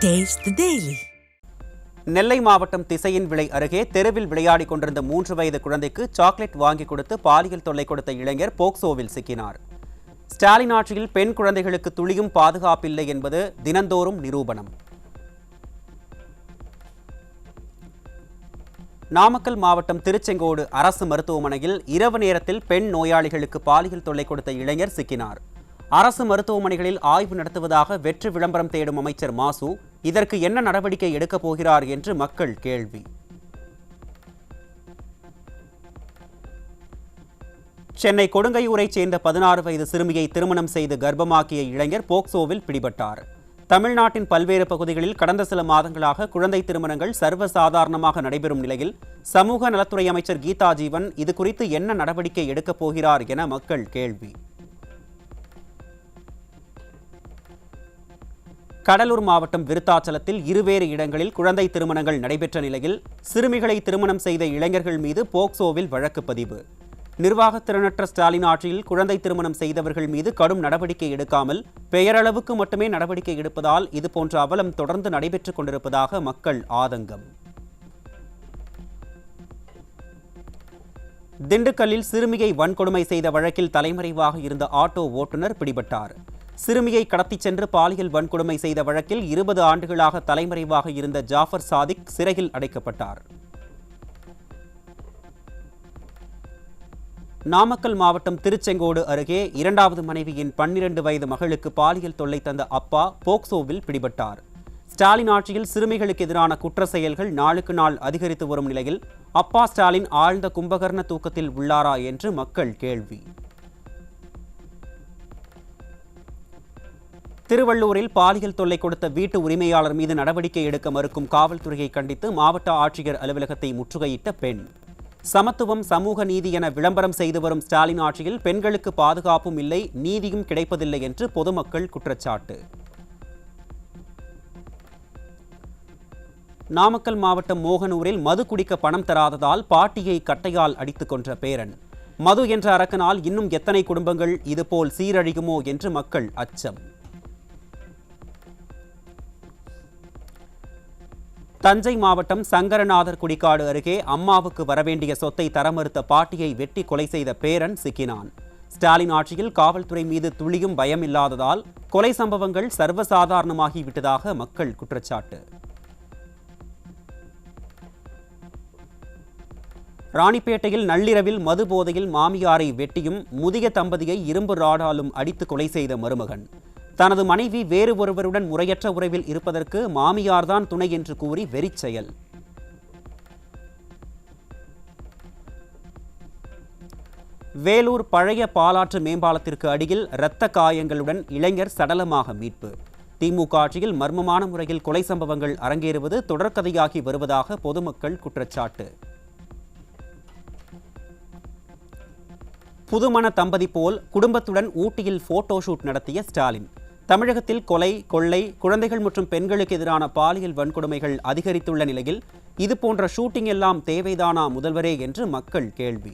Taste the Daily. நெல்லை மாவட்டம் திசையின் விளை அருகே தெருவில் விளையாடிக் கொண்டிருந்த 3 வயது குழந்தைக்கு சாக்லேட் வாங்கி கொடுத்து பாலியல் தொல்லை கொடுத்த இளைஞர் போக்சோவில் சிக்கினார். ஸ்டாலின் ஆட்சியில் பெண் குழந்தைகளுக்கு துளியும் பாதுகாப்பில்லை என்பது தினந்தோறும் நிரூபணம். நாமக்கல் மாவட்டம் திருச்செங்கோடு அரசு மருத்துவமனையில் இரவு நேரத்தில் பெண் நோயாளிகளுக்கு பாலியல் தொல்லை கொடுத்த இளைஞர் சிக்கினார். அரசு மருத்துவமனைகளில் ஆய்வு நடத்துவதாக வெற்று விளம்பரம் தேடும் அமைச்சர் மாசு இதற்கு என்ன நடவடிக்கை எடுக்கப் போகிறார் என்று மக்கள் கேள்வி. சென்னை கொடுங்கையூரைச் சேர்ந்த 16 வயது சிறுமியை திருமணம் செய்து கர்ப்பமாக்கிய இளைஞர் போக்சோவில் பிடிபட்டார். தமிழ்நாட்டின் பல்வேறு பகுதிகளில் கடந்த சில மாதங்களாக குழந்தை திருமணங்கள் சர்வசாதாரணமாக நடைபெறும் நிலையில் சமூக நலத்துறை அமைச்சர் கீதா ஜீவன் இது குறித்து என்ன நடவடிக்கை எடுக்கப் போகிறார் என மக்கள் கேள்வி. கடலூர் மாவட்டம் விருத்தாச்சலத்தில் இருவேறு இடங்களில் குழந்தை திருமணங்கள் நடைபெற்ற நிலையில் சிறுமிகளை திருமணம் செய்த இளைஞர்கள் மீது போக்சோவில் வழக்கு பதிவு. நிர்வாகத்திறனற்ற ஸ்டாலின் ஆட்சியில் குழந்தை திருமணம் செய்தவர்கள் மீது கடும் நடவடிக்கை எடுக்காமல் பெயரளவுக்கு மட்டுமே நடவடிக்கை எடுப்பதால் இதுபோன்ற அவலம் தொடர்ந்து நடைபெற்றுக் கொண்டிருப்பதாக மக்கள் ஆதங்கம். திண்டுக்கல்லில் சிறுமியை வன்கொடுமை செய்த வழக்கில் தலைமறைவாக இருந்த ஆட்டோ ஓட்டுநர் பிடிபட்டார். சிறுமியை கடத்திச் சென்று பாலியல் வன்கொடுமை செய்த வழக்கில் 20 ஆண்டுகளாக தலைமறைவாக இருந்த ஜாஃபர் சாதிக் சிறையில் அடைக்கப்பட்டார். நாமக்கல் மாவட்டம் திருச்செங்கோடு அருகே 2வது மனைவியின் 12 வயது மகளுக்கு பாலியல் தொல்லை தந்த அப்பா போக்சோவில் பிடிபட்டார். ஸ்டாலின் ஆட்சியில் சிறுமிகளுக்கு எதிரான குற்ற செயல்கள் நாளுக்கு நாள் அதிகரித்து வரும் நிலையில் அப்பா ஸ்டாலின் ஆழ்ந்த கும்பகர்ண தூக்கத்தில் உள்ளாரா என்று மக்கள் கேள்வி. திருவள்ளூரில் பாலியல் தொல்லை கொடுத்த வீட்டு உரிமையாளர் மீது நடவடிக்கை எடுக்க மறுக்கும் காவல்துறையை கண்டித்து மாவட்ட ஆட்சியர் அலுவலகத்தை முற்றுகையிட்ட பெண். சமத்துவம் சமூக நீதி என விளம்பரம் செய்து வரும் ஸ்டாலின் ஆட்சியில் பெண்களுக்கு பாதுகாப்பும் இல்லை, நீதியும் கிடைப்பதில்லை என்று பொதுமக்கள் குற்றச்சாட்டு. நாமக்கல் மாவட்டம் மோகனூரில் மது குடிக்க பணம் தராததால் பாட்டியை கட்டையால் அடித்துக் கொன்ற பேரன். மது என்ற அரக்கனால் இன்னும் எத்தனை குடும்பங்கள் இதுபோல் சீரழியுமோ என்று மக்கள் அச்சம். தஞ்சை மாவட்டம் சங்கரநாதர் குடிக்காடு அருகே அம்மாவுக்கு வரவேண்டிய சொத்தை தர மறுத்த பாட்டியை வெட்டி கொலை செய்த பேரன் சிக்கினான். ஸ்டாலின் ஆட்சியில் காவல்துறை மீது துளியும் பயம் இல்லாததால் கொலை சம்பவங்கள் சர்வசாதாரணமாகிவிட்டதாக மக்கள் குற்றச்சாட்டு. ராணிப்பேட்டையில் நள்ளிரவில் மது போதையில் மாமியாரை வெட்டியும் முதிய தம்பதியை இரும்பு ராடாலும் அடித்து கொலை செய்த மருமகன். தனது மனைவி வேறு ஒருவருடன் முறையற்ற உறவில் இருப்பதற்கு மாமியார்தான் துணை என்று கூறி வெறிச்செயல். வேலூர் பழைய பாலாற்று மேம்பாலத்திற்கு அடியில் இரத்த காயங்களுடன் இளைஞர் சடலமாக மீட்பு. திமுக ஆட்சியில் மர்மமான முறையில் கொலை சம்பவங்கள் அரங்கேறுவது தொடர்கதையாகி வருவதாக பொதுமக்கள் குற்றச்சாட்டு. புதுமண தம்பதி போல் குடும்பத்துடன் ஊட்டியில் போட்டோ ஷூட் நடத்திய ஸ்டாலின். தமிழகத்தில் கொலை, கொள்ளை, குழந்தைகள் மற்றும் பெண்களுக்கு எதிரான பாலியல் வன்கொடுமைகள் அதிகரித்துள்ள நிலையில் இதுபோன்ற ஷூட்டிங் எல்லாம் தேவைதானா முதல்வரே என்று மக்கள் கேள்வி.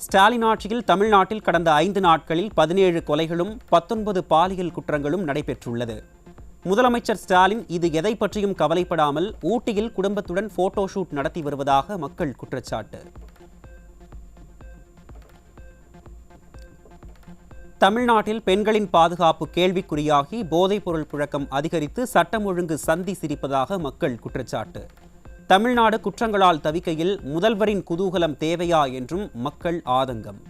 ஸ்டாலின் ஆட்சியில் தமிழ்நாட்டில் கடந்த 5 நாட்களில் 17 கொலைகளும் 19 பாலியல் குற்றங்களும் நடைபெற்றுள்ளது. முதலமைச்சர் ஸ்டாலின் இது எதை பற்றியும் கவலைப்படாமல் ஊட்டியில் குடும்பத்துடன் போட்டோ ஷூட் நடத்தி வருவதாக மக்கள் குற்றச்சாட்டு. தமிழ்நாட்டில் பெண்களின் பாதுகாப்பு கேள்விக்குறியாகி போதைப் பொருள் புழக்கம் அதிகரித்து சட்டம் ஒழுங்கு சந்தி சிரிப்பதாக மக்கள் குற்றச்சாட்டு. தமிழ்நாடு குற்றங்களால் தவிக்கையில் முதல்வரின் குதூகலம் தேவையா என்றும் மக்கள் ஆதங்கம்.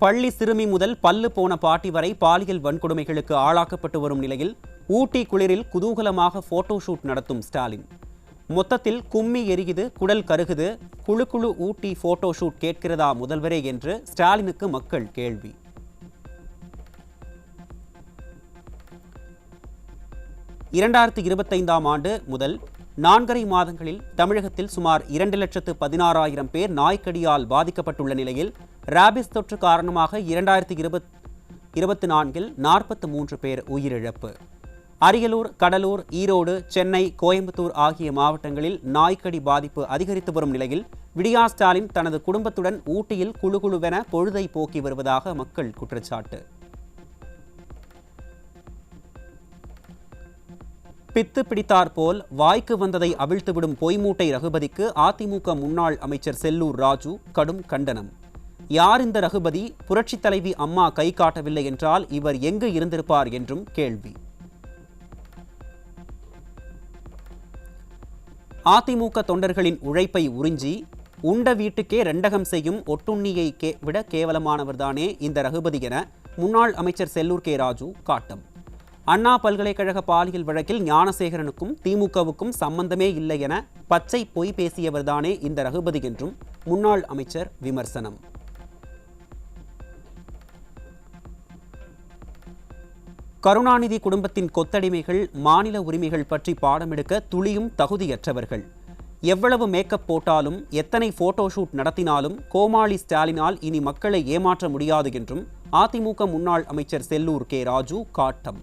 பள்ளி சிறுமி முதல் பல்லு போன பாட்டி வரை பாலியல் வன்கொடுமைகளுக்கு ஆளாக்கப்பட்டு வரும் நிலையில் ஊட்டி குளிரில் குதூகலமாக போட்டோ ஷூட் நடத்தும் ஸ்டாலின். மொத்தத்தில் கும்மி எரியுது, குடல் கருகுது, குழு குழு ஊட்டி போட்டோ ஷூட் கேட்கிறதா முதல்வரே என்று ஸ்டாலினுக்கு மக்கள் கேள்வி. ஆண்டு முதல் 4.5 மாதங்களில் தமிழகத்தில் சுமார் 2,16,000 பேர் நாய்க்கடியால் பாதிக்கப்பட்டுள்ள நிலையில் ராபிஸ் தொற்று காரணமாக 2024 43 பேர் உயிரிழப்பு. அரியலூர், கடலூர், ஈரோடு, சென்னை, கோயம்புத்தூர் ஆகிய மாவட்டங்களில் நாய்க்கடி பாதிப்பு அதிகரித்து வரும் நிலையில் விடியா ஸ்டாலின் தனது குடும்பத்துடன் ஊட்டியில் குழுகுழுவென பொழுதை போக்கி வருவதாக மக்கள் குற்றச்சாட்டு. பித்து பிடித்தார் போல் வாய்க்கு வந்ததை அவிழ்த்துவிடும் பொய்மூட்டை ரகுபதிக்கு அதிமுக முன்னாள் அமைச்சர் செல்லூர் ராஜு கடும் கண்டனம். யார் இந்த ரகுபதி? புரட்சித் தலைவி அம்மா கை காட்டவில்லை என்றால் இவர் எங்கு இருந்திருப்பார் என்றும் கேள்வி. அதிமுக தொண்டர்களின் உழைப்பை உறிஞ்சி உண்ட வீட்டுக்கே ரெண்டகம் செய்யும் ஒட்டுண்ணியை விட கேவலமானவர்தானே இந்த ரகுபதி என முன்னாள் அமைச்சர் செல்லூர் கே ராஜு காட்டம். அண்ணா பல்கலைக்கழக பாலியல் வழக்கில் ஞானசேகரனுக்கும் திமுகவுக்கும் சம்பந்தமே இல்லை என பச்சை பொய் பேசியவர்தானே இந்த ரகுபதி என்றும் முன்னாள் அமைச்சர் விமர்சனம். கருணாநிதி குடும்பத்தின் கொத்தடிமைகள் மாநில உரிமைகள் பற்றி பாடமெடுக்க துளியும் தகுதியற்றவர்கள். எவ்வளவு மேக்கப் போட்டாலும் எத்தனை போட்டோஷூட் நடத்தினாலும் கோமாளி ஸ்டாலினால் இனி மக்களை ஏமாற்ற முடியாது என்றும் அதிமுக முன்னாள் அமைச்சர் செல்லூர் கே ராஜு காட்டம்.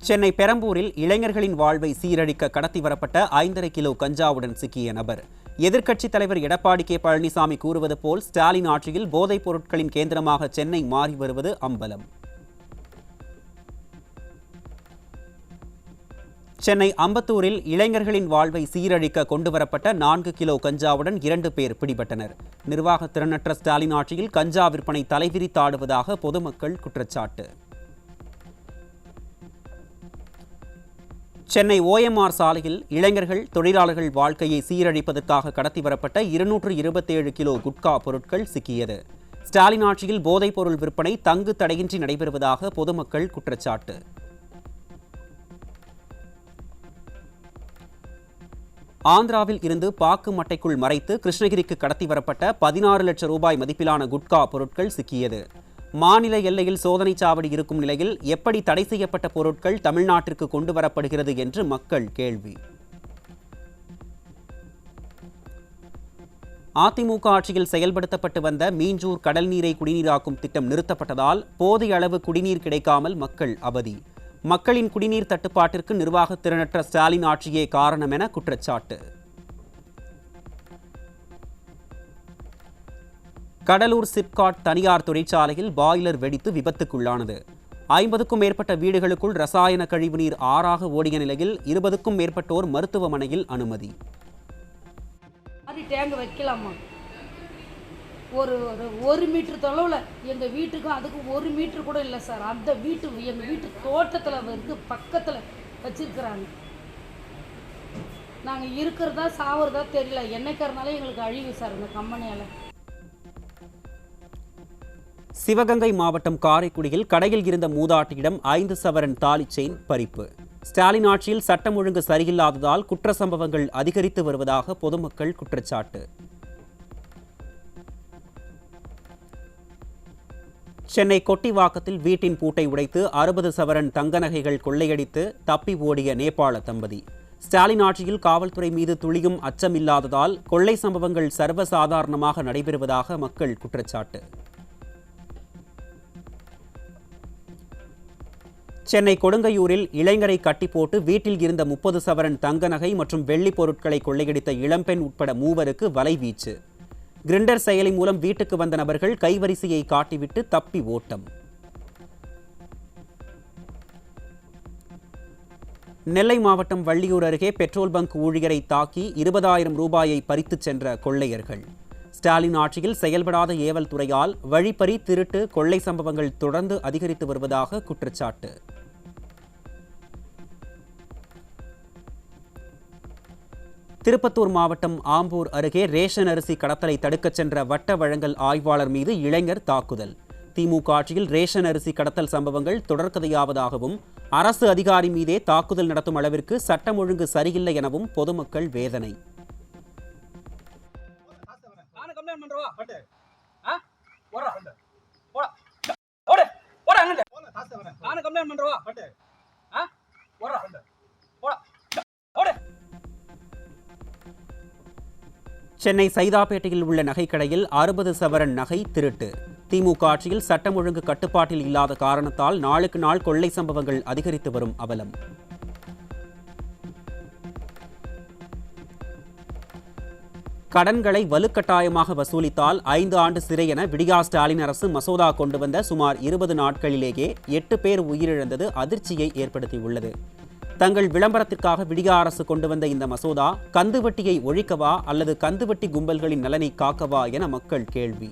சென்னை பெரம்பூரில் இளைஞர்களின் வாழ்வை சீரழிக்க கடத்தி வரப்பட்ட 5.5 கிலோ கஞ்சாவுடன் சிக்கிய நபர். எதிர்க்கட்சித் தலைவர் எடப்பாடி கே பழனிசாமி கூறுவது போல் ஸ்டாலின் ஆட்சியில் போதைப் பொருட்களின் கேந்திரமாக சென்னை மாறி வருவது அம்பலம். சென்னை அம்பத்தூரில் இளைஞர்களின் வாழ்வை சீரழிக்க கொண்டுவரப்பட்ட 4 கிலோ கஞ்சாவுடன் 2 பேர் பிடிபட்டனர். நிர்வாக திறனற்ற ஸ்டாலின் ஆட்சியில் கஞ்சா விற்பனை தலைவிரித்தாடுவதாக பொதுமக்கள் குற்றச்சாட்டு. சென்னை OMR சாலையில் இளைஞர்கள் தொழிலாளர்கள் வாழ்க்கையை சீரழிப்பதற்காக கடத்தி வரப்பட்ட 227 கிலோ குட்கா பொருட்கள் சிக்கியது. ஸ்டாலின் ஆட்சியில் போதைப் பொருள் விற்பனை தங்கு தடையின்றி நடைபெறுவதாக பொதுமக்கள் குற்றச்சாட்டு. ஆந்திராவில் இருந்து பாக்கு மட்டைக்குள் மறைத்து கிருஷ்ணகிரிக்கு கடத்தி வரப்பட்ட 16 லட்சம் ரூபாய் மதிப்பிலான குட்கா பொருட்கள் சிக்கியது. மாநில எல்லையில் சோதனை சாவடி இருக்கும் நிலையில் எப்படி தடை செய்யப்பட்ட பொருட்கள் தமிழ்நாட்டிற்கு கொண்டு வரப்படுகிறது என்று மக்கள் கேள்வி. அதிமுக ஆட்சியில் செயல்படுத்தப்பட்டு வந்த மீஞ்சூர் கடல் நீரை குடிநீராக்கும் திட்டம் நிறுத்தப்பட்டதால் போதிய அளவு குடிநீர் கிடைக்காமல் மக்கள் அவதி. மக்களின் குடிநீர் தட்டுப்பாட்டிற்கு நிர்வாக திறனற்ற ஸ்டாலின் ஆட்சியே காரணம் என குற்றச்சாட்டு. கடலூர் சிப்காட் தனியார் தொழிற்சாலையில் பாய்லர் வெடித்து விபத்துக்குள்ளானது. 50க்கும் மேற்பட்ட வீடுகளுக்குள் ரசாயன கழிவுநீர் ஆறாக ஓடிய நிலையில் 20க்கும் மேற்பட்டோர் மருத்துவமனையில் அனுமதி. டேங்க் வைக்கலாமா? ஒரு மீட்டர் தொலைவில் எங்கள் வீட்டுக்கும் அதுக்கும் 1 மீட்டர் கூட இல்லை சார். அந்த எங்கள் வீட்டு தோட்டத்தில் வந்து பக்கத்தில் வச்சிருக்கிறாங்க. நாங்கள் இருக்கிறதா சாவறதா தெரியல. என்னைக்கிறதுனால எங்களுக்கு அழிவு சார் இந்த கம்பெனியால். சிவகங்கை மாவட்டம் காரைக்குடியில் கடையில் இருந்த மூதாட்டியிடம் 5 சவரன் தாலி செயின் பறிப்பு. ஸ்டாலின் ஆட்சியில் சட்டம் ஒழுங்கு சரியில்லாததால் குற்ற சம்பவங்கள் அதிகரித்து வருவதாக பொதுமக்கள் குற்றச்சாட்டு. சென்னை கொட்டிவாக்கத்தில் வீட்டின் பூட்டை உடைத்து 60 சவரன் தங்க நகைகள் கொள்ளையடித்து தப்பி ஓடிய நேபாள தம்பதி. ஸ்டாலின் ஆட்சியில் காவல்துறை மீது துளியும் அச்சமில்லாததால் கொள்ளை சம்பவங்கள் சர்வசாதாரணமாக நடைபெறுவதாக மக்கள் குற்றச்சாட்டு. சென்னை கொடுங்கையூரில் இளைஞரை கட்டி போட்டு வீட்டில் இருந்த 30 சவரன் தங்க நகை மற்றும் வெள்ளி பொருட்களை கொள்ளையடித்த இளம்பெண் உட்பட 3 வலைவீச்சு. கிரிண்டர் செயலி மூலம் வீட்டுக்கு வந்த நபர்கள் கைவரிசையை காட்டிவிட்டு தப்பி ஓட்டம். நெல்லை மாவட்டம் வள்ளியூர் அருகே பெட்ரோல் பங்க் ஊழியரை தாக்கி 20,000 ரூபாயை பறித்துச் சென்ற கொள்ளையர்கள். ஸ்டாலின் ஆட்சியில் செயல்படாத ஏவல் துறையால் வழிப்பறி, திருட்டு, கொள்ளை சம்பவங்கள் தொடர்ந்து அதிகரித்து வருவதாக குற்றச்சாட்டு. திருப்பத்தூர் மாவட்டம் ஆம்பூர் அருகே ரேஷன் அரிசி கடத்தலை தடுக்கச் சென்ற வட்ட வழங்கல் ஆய்வாளர் மீது இளைஞர் தாக்குதல். திமுக ஆட்சியில் ரேஷன் அரிசி கடத்தல் சம்பவங்கள் தொடர்கதையாவதாகவும் அரசு அதிகாரி மீதே தாக்குதல் நடத்தும் அளவிற்கு சட்டம் ஒழுங்கு சரியில்லை எனவும் பொதுமக்கள் வேதனை. சென்னை சைதாப்பேட்டையில் உள்ள நகைக்கடையில் 60 சவரன் நகை திருட்டு. திமுக ஆட்சியில் சட்டம் ஒழுங்கு கட்டுப்பாட்டில் இல்லாத காரணத்தால் நாளுக்கு நாள் கொள்ளை சம்பவங்கள் அதிகரித்து வரும் அவலம். கடன்களை வலுக்கட்டாயமாக வசூலித்தால் 5 ஆண்டு சிறை என விடியா ஸ்டாலின் அரசு மசோதா கொண்டு வந்த சுமார் 20 நாட்களிலேயே 8 பேர் உயிரிழந்தது அதிர்ச்சியை ஏற்படுத்தியுள்ளது. தங்கள் விளம்பரத்திற்காக விடியா அரசு கொண்டு வந்த இந்த மசோதா கந்துவட்டியை ஒழிக்கவா அல்லது கந்துவட்டி கும்பல்களின் நலனை காக்கவா என மக்கள் கேள்வி.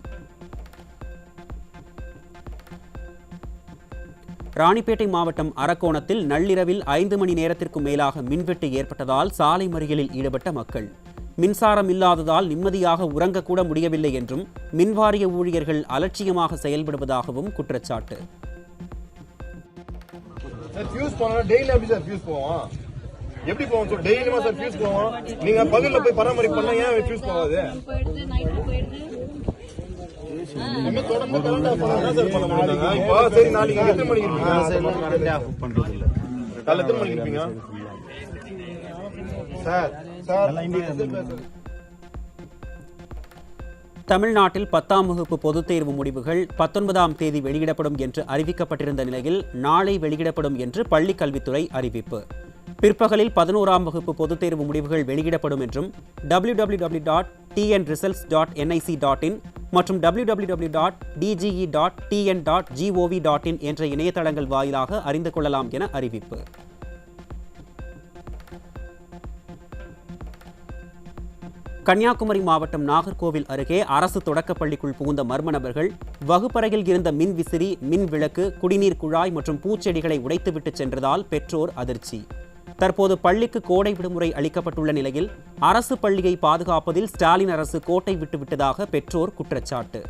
ராணிப்பேட்டை மாவட்டம் அரக்கோணத்தில் நள்ளிரவில் 5 மணி நேரத்திற்கும் மேலாக மின்வெட்டு ஏற்பட்டதால் சாலை மறியலில் ஈடுபட்ட மக்கள். மின்சாரம் இல்லாததால் நிம்மதியாக உறங்கக்கூட முடியவில்லை என்றும் மின்வாரிய ஊழியர்கள் அலட்சியமாக செயல்படுவதாகவும் குற்றச்சாட்டு. தமிழ்நாட்டில் 10ஆம் வகுப்பு பொதுத் தேர்வு முடிவுகள் 19ஆம் தேதி வெளியிடப்படும் என்று அறிவிக்கப்பட்டிருந்த நிலையில் நாளை வெளியிடப்படும் என்று பள்ளிக் கல்வித்துறை அறிவிப்பு. பிற்பகலில் 11ஆம் வகுப்பு பொதுத் தேர்வு முடிவுகள் வெளியிடப்படும் என்றும் www.tnresults.nic.in மற்றும் www.dge.tn.gov.in என்ற இணையதளங்கள் வாயிலாக அறிந்து கொள்ளலாம் என அறிவிப்பு. கன்னியாகுமரி மாவட்டம் நாகர்கோவில் அருகே அரசு தொடக்கப்பள்ளிக்குள் புகுந்த மர்ம நபர்கள் வகுப்பறையில் இருந்த மின் விசிறி, மின் விளக்கு, குடிநீர் குழாய் மற்றும் பூச்செடிகளை உடைத்துவிட்டு சென்றதால் பெற்றோர் அதிர்ச்சி. தற்போது பள்ளிக்கு கோடை விடுமுறை அளிக்கப்பட்டுள்ள நிலையில் அரசு பள்ளியை பாதுகாப்பதில் ஸ்டாலின் அரசு கோட்டை விட்டுவிட்டதாக பெற்றோர் குற்றச்சாட்டு.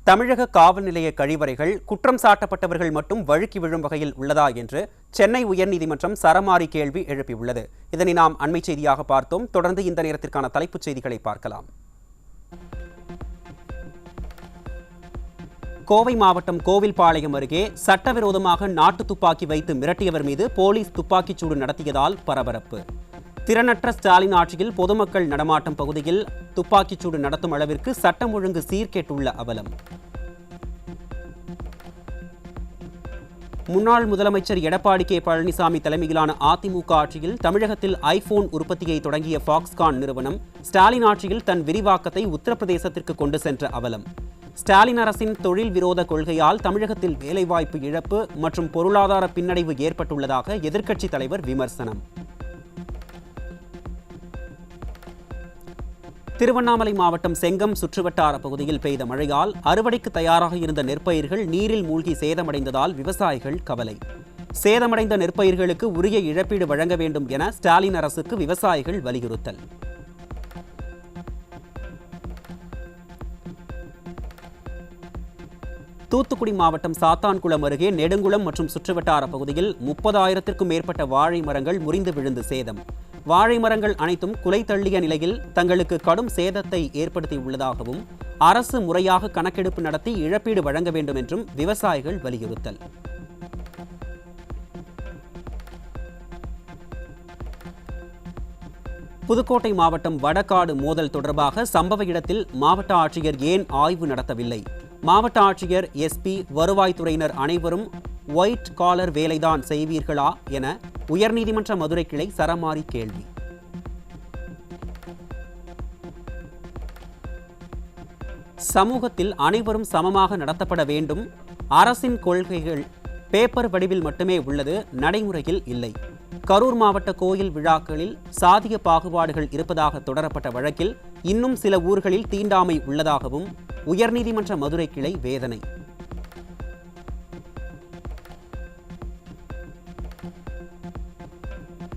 தமிழக காவல் நிலைய கழிவறைகள் குற்றம் சாட்டப்பட்டவர்கள் மட்டும் வழுக்கி விழும் வகையில் உள்ளதா என்று சென்னை உயர்நீதிமன்றம் சரமாரி கேள்வி எழுப்பியுள்ளது. இதனை நாம் அண்மை செய்தியாக பார்த்தோம். தொடர்ந்து இந்த நேரத்திற்கான தலைப்புச் செய்திகளை பார்க்கலாம். கோவை மாவட்டம் கோவில்பாளையம் அருகே சட்டவிரோதமாக நாட்டு துப்பாக்கி வைத்து மிரட்டியவர் மீது போலீஸ் துப்பாக்கிச்சூடு நடத்தியதால் பரபரப்பு. திறனற்ற ஸ்டாலின் ஆட்சியில் பொதுமக்கள் நடமாட்டம் பகுதியில் துப்பாக்கிச்சூடு நடத்தும் அளவிற்கு சட்டம் ஒழுங்கு சீர்கேட்டுள்ள அவலம். முன்னாள் முதலமைச்சர் எடப்பாடி கே பழனிசாமி தலைமையிலான அதிமுக ஆட்சியில் தமிழகத்தில் ஐபோன் உற்பத்தியை தொடங்கிய ஃபாக்ஸ்கான் நிறுவனம் ஸ்டாலின் ஆட்சியில் தன் விரிவாக்கத்தை உத்தரப்பிரதேசத்திற்கு கொண்டு சென்ற அவலம். ஸ்டாலின் அரசின் தொழில் விரோத கொள்கையால் தமிழகத்தில் வேலைவாய்ப்பு இழப்பு மற்றும் பொருளாதார பின்னடைவு ஏற்பட்டுள்ளதாக எதிர்க்கட்சித் தலைவர் விமர்சனம். திருவண்ணாமலை மாவட்டம் செங்கம் சுற்றுவட்டார பகுதியில் பெய்த மழையால் அறுவடைக்கு தயாராக இருந்த நெற்பயிர்கள் நீரில் மூழ்கி சேதமடைந்ததால் விவசாயிகள் கவலை. சேதமடைந்த நெற்பயிர்களுக்கு உரிய இழப்பீடு வழங்க வேண்டும் என ஸ்டாலின் அரசுக்கு விவசாயிகள் வலியுறுத்தல். தூத்துக்குடி மாவட்டம் சாத்தான்குளம் அருகே நெடுங்குளம் மற்றும் சுற்றுவட்டார பகுதியில் 30,000க்கும் மேற்பட்ட வாழை மரங்கள் முறிந்து விழுந்து சேதம். வாழை மரங்கள் அனைத்தும் குலை தள்ளிய நிலையில் தங்களுக்கு கடும் சேதத்தை ஏற்படுத்தியுள்ளதாகவும் அரசு முறையாக கணக்கெடுப்பு நடத்தி இழப்பீடு வழங்க வேண்டும் என்றும் விவசாயிகள் வலியுறுத்தல். புதுக்கோட்டை மாவட்டம் வடகாடு மோதல் தொடர்பாக சம்பவ இடத்தில் மாவட்ட ஆட்சியர் ஏன் ஆய்வு நடத்தவில்லை? மாவட்ட ஆட்சியர், எஸ்பி, வருவாய்த்துறையினர் அனைவரும் ஒயிட் காலர் வேலைதான் செய்வீர்களா என உயர்நீதிமன்ற மதுரை கிளை சரமாரி கேள்வி. சமூகத்தில் அனைவரும் சமமாக நடத்தப்பட வேண்டும். அரசின் கொள்கைகள் பேப்பர் வடிவில் மட்டுமே உள்ளது, நடைமுறையில் இல்லை. கரூர் மாவட்ட கோயில் விழாக்களில் சாதிய பாகுபாடுகள் இருப்பதாக தொடரப்பட்ட வழக்கில் இன்னும் சில ஊர்களில் தீண்டாமை உள்ளதாகவும் உயர்நீதிமன்ற மதுரை கிளை வேதனை.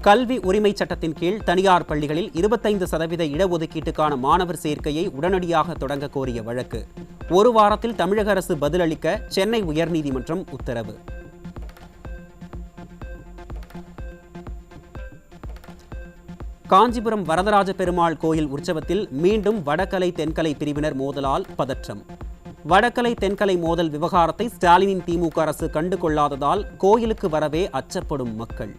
கல்வி உரிமை சட்டத்தின் கீழ் தனியார் பள்ளிகளில் 25% இடஒதுக்கீட்டுக்கான மாணவர் சேர்க்கையை உடனடியாக தொடங்க கோரிய வழக்கு. ஒரு வாரத்தில் தமிழக அரசு பதிலளிக்க சென்னை உயர்நீதிமன்றம் உத்தரவு. காஞ்சிபுரம் வரதராஜ பெருமாள் கோயில் உற்சவத்தில் மீண்டும் வடகலை தென்கலை பிரிவினர் மோதலால் பதற்றம். வடகலை தென்கலை மோதல் விவகாரத்தை ஸ்டாலினின் திமுக அரசு கண்டு கொள்ளாததால் கோயிலுக்கு வரவே அச்சப்படும் மக்கள்.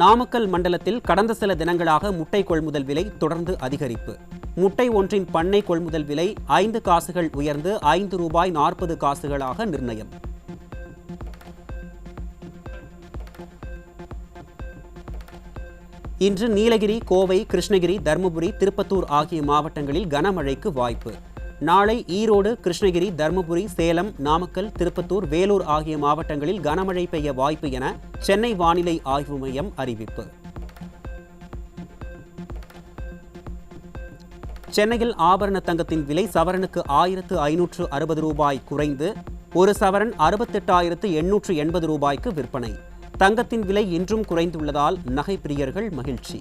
நாமக்கல் மண்டலத்தில் கடந்த சில தினங்களாக முட்டை கொள்முதல் விலை தொடர்ந்து அதிகரிப்பு. முட்டை ஒன்றின் பண்ணை கொள்முதல் விலை 5 காசுகள் உயர்ந்து ₹5.40 நிர்ணயம். இன்று நீலகிரி, கோவை, கிருஷ்ணகிரி, தருமபுரி, திருப்பத்தூர் ஆகிய மாவட்டங்களில் கனமழைக்கு வாய்ப்பு. நாளை ஈரோடு, கிருஷ்ணகிரி, தருமபுரி, சேலம், நாமக்கல், திருப்பத்தூர், வேலூர் ஆகிய மாவட்டங்களில் கனமழை பெய்ய வாய்ப்பு என சென்னை வானிலை ஆய்வு மையம் அறிவிப்பு. சென்னையில் ஆபரண தங்கத்தின் விலை சவரனுக்கு ₹1,560 குறைந்து ஒரு சவரன் ₹68,880 விற்பனை. தங்கத்தின் விலை இன்றும் குறைந்துள்ளதால் நகை பிரியர்கள் மகிழ்ச்சி.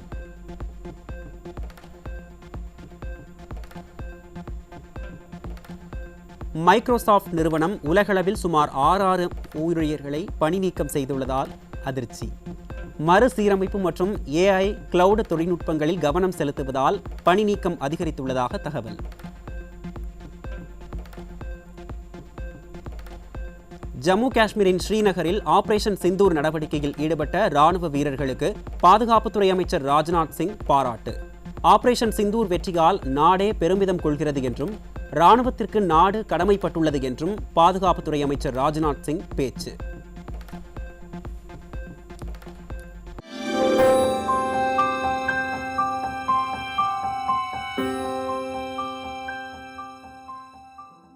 மைக்ரோசாஃப்ட் நிறுவனம் உலகளவில் சுமார் 6,000 ஊழியர்களை பணி நீக்கம் செய்துள்ளதால் அதிர்ச்சி. மறுசீரமைப்பு மற்றும் AI கிளவுட் தொழில்நுட்பங்களில் கவனம் செலுத்துவதால் பணி நீக்கம் அதிகரித்துள்ளதாக தகவல். ஜம்மு காஷ்மீரின் ஸ்ரீநகரில் ஆபரேஷன் சிந்தூர் நடவடிக்கையில் ஈடுபட்ட ராணுவ வீரர்களுக்கு பாதுகாப்புத்துறை அமைச்சர் ராஜ்நாத் சிங் பாராட்டு. ஆபரேஷன் சிந்தூர் வெற்றியால் நாடே பெருமிதம் கொள்கிறது என்றும் ராணுவத்திற்கு நாடு கடமைப்பட்டுள்ளது என்றும் பாதுகாப்புத்துறை அமைச்சர் ராஜ்நாத் சிங் பேச்சு.